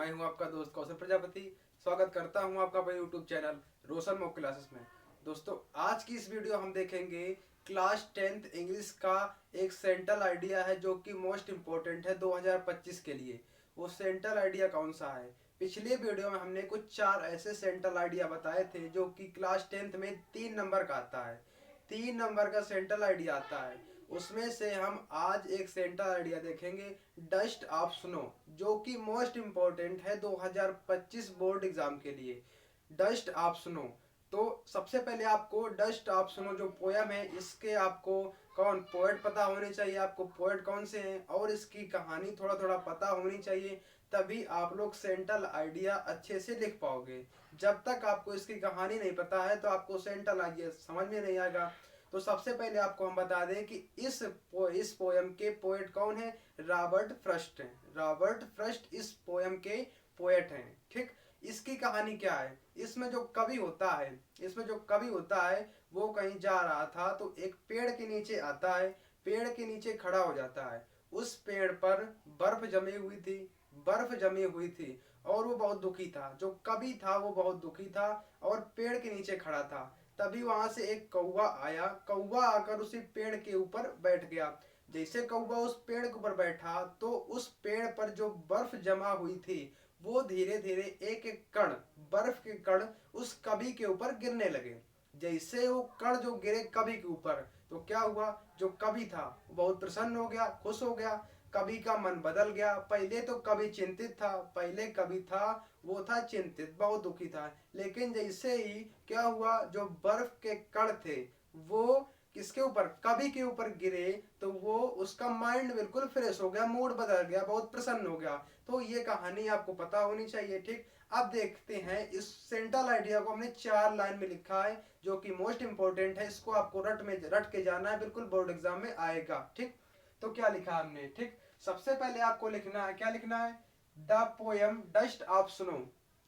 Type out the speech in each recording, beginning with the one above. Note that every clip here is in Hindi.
मैं हूं आपका दोस्त कौशल प्रजापति। स्वागत करता हूं आपका अपने यूट्यूब चैनल रोशन मॉक क्लासेस में। दोस्तों, आज की इस वीडियो हम देखेंगे क्लास 10th इंग्लिश का एक सेंट्रल आइडिया है जो कि मोस्ट इम्पोर्टेंट है 2025 के लिए। वो सेंट्रल आइडिया कौन सा है? पिछले वीडियो में हमने कुछ 4 ऐसे सेंट्रल आइडिया बताए थे जो कि क्लास 10th में 3 नंबर का आता है। 3 नंबर का सेंट्रल आइडिया आता है। उसमें से हम आज एक सेंट्रल आइडिया देखेंगे, डस्ट ऑफ स्नो, जो कि मोस्ट इम्पोर्टेंट है 2025 बोर्ड एग्जाम के लिए। Dust of snow. तो सबसे पहले आपको डस्ट ऑफ स्नो जो पोयम है, इसके आपको कौन पोएट पता होने चाहिए, आपको पोएट कौन से हैं और इसकी कहानी थोड़ा थोड़ा पता होनी चाहिए। तभी आप लोग सेंट्रल आइडिया अच्छे से लिख पाओगे। जब तक आपको इसकी कहानी नहीं पता है तो आपको सेंट्रल आइडिया समझ में नहीं आएगा। तो सबसे पहले आपको हम बता दें कि इस पोयम के पोएट कौन है। रॉबर्ट फ्रस्ट हैं। रॉबर्ट फ्रस्ट इस पोयम के पोएट हैं। ठीक, इसकी कहानी क्या है? इसमें जो कवि होता है वो कहीं जा रहा था तो एक पेड़ के नीचे आता है। पेड़ के नीचे खड़ा हो जाता है। उस पेड़ पर बर्फ जमी हुई थी और वो बहुत दुखी था। जो कवि था वो बहुत दुखी था और पेड़ के नीचे खड़ा था। तभी वहां से एक कौवा आया। कौवा आकर उसी पेड़ के ऊपर बैठ गया। जैसे कौवा उस पेड़ के ऊपर बैठा तो उस पेड़ पर जो बर्फ जमा हुई थी वो धीरे धीरे एक एक कण, बर्फ के कण उस कवि के ऊपर गिरने लगे। जैसे वो कण जो गिरे कवि के ऊपर तो क्या हुआ, जो कवि था वो बहुत प्रसन्न हो गया, खुश हो गया। कवि का मन बदल गया। पहले तो कवि चिंतित था, पहले कवि था वो था चिंतित, बहुत दुखी था। लेकिन जैसे ही क्या हुआ, जो बर्फ के कण थे वो किसके ऊपर, कवि के ऊपर गिरे तो वो उसका माइंड बिल्कुल फ्रेश हो गया, मूड बदल गया, बहुत प्रसन्न हो गया। तो ये कहानी आपको पता होनी चाहिए। ठीक, अब देखते हैं इस सेंट्रल आइडिया को हमने 4 लाइन में लिखा है जो कि मोस्ट इंपोर्टेंट है। इसको आपको रट के जाना है, बिल्कुल बोर्ड एग्जाम में आएगा। ठीक, तो क्या लिखा हमने? ठीक, सबसे पहले आपको लिखना है, क्या लिखना है? The poem dust of snow.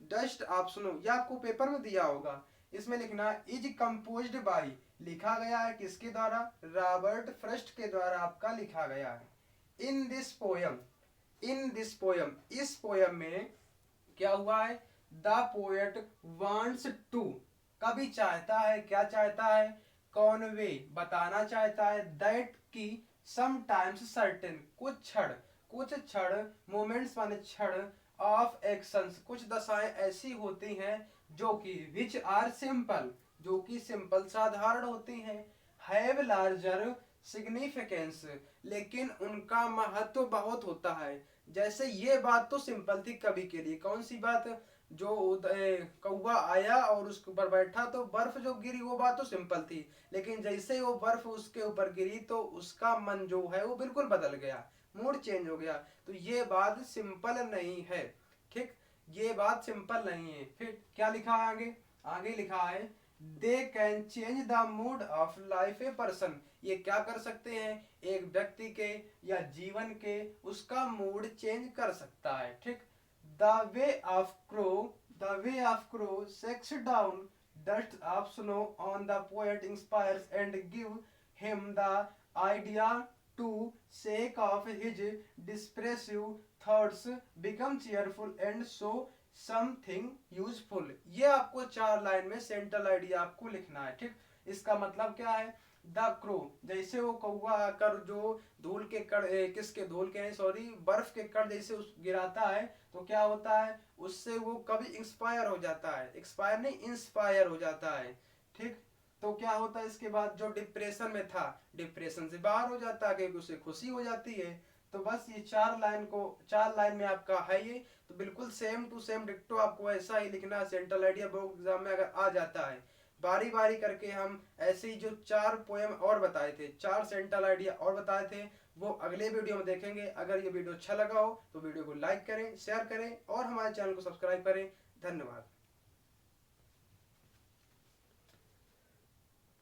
Dust of snow यह आपको पेपर में दिया होगा। इसमें लिखना इज कंपोज्ड बाई, लिखा गया है किसके द्वारा? रॉबर्ट फ्रस्ट के द्वारा आपका लिखा गया है। इन दिस पोयम, इस पोयम में क्या हुआ है? द पोएट वांट्स टू, कवि चाहता है, क्या चाहता है? कॉन्वे, बताना चाहता है, दैट की समटाइम्स सर्टेन, कुछ क्षण मोमेंट्स माने क्षण, ऑफ एक्शंस, कुछ दशाएं ऐसी होती हैं जो कि विच आर सिंपल, जो कि सिंपल साधारण होती हैं, हैव लार्जर सिग्निफिकेंस, लेकिन उनका महत्व बहुत होता है। जैसे ये बात तो सिंपल थी कवि के लिए। कौन सी बात? जो कौवा आया और उसके ऊपर बैठा तो बर्फ जो गिरी वो बात तो सिंपल थी। लेकिन जैसे वो बर्फ उसके ऊपर गिरी तो उसका मन जो है वो बिल्कुल बदल गया, मूड चेंज हो गया। तो ये बात सिंपल नहीं है। ठीक, ये बात सिंपल नहीं है। फिर क्या लिखा है आगे? आगे लिखा है they can change the mood off life a person, ये क्या कर सकते हैं? एक व्यक्ति के या जीवन के उसका मूड चेंज कर सकता है। ठीक, the way of crow shakes down dust of snow on the poet inspires and give him the idea to shake off his depressive thoughts, become cheerful and show something useful. ये आपको 4 लाइन में सेंट्रल आइडिया आपको लिखना है। ठीक, इसका मतलब क्या है? द क्रो, जैसे वो कौवा आकर जो धूल के कण, किसके धूल के हैं सॉरी, बर्फ के कण जैसे उस गिराता है तो क्या होता है? उससे वो कभी इंस्पायर हो जाता है, एक्सपायर नहीं इंस्पायर हो जाता है। ठीक, तो क्या होता है इसके बाद? जो डिप्रेशन में था डिप्रेशन से बाहर हो जाता है क्योंकि उसे खुशी हो जाती है। तो बस ये 4 लाइन में आपका है ये। तो बिल्कुल सेम टू सेम डिक्टो आपको ऐसा ही लिखना है। सेंट्रल आइडिया बोर्ड एग्जाम में अगर आ जाता है, बारी बारी करके हम ऐसे ही जो 4 पोएम और बताए थे, 4 सेंट्रल आइडिया और बताए थे, वो अगले वीडियो में देखेंगे। अगर ये वीडियो अच्छा लगा हो तो वीडियो को लाइक करें, शेयर करें और हमारे चैनल को सब्सक्राइब करें। धन्यवाद।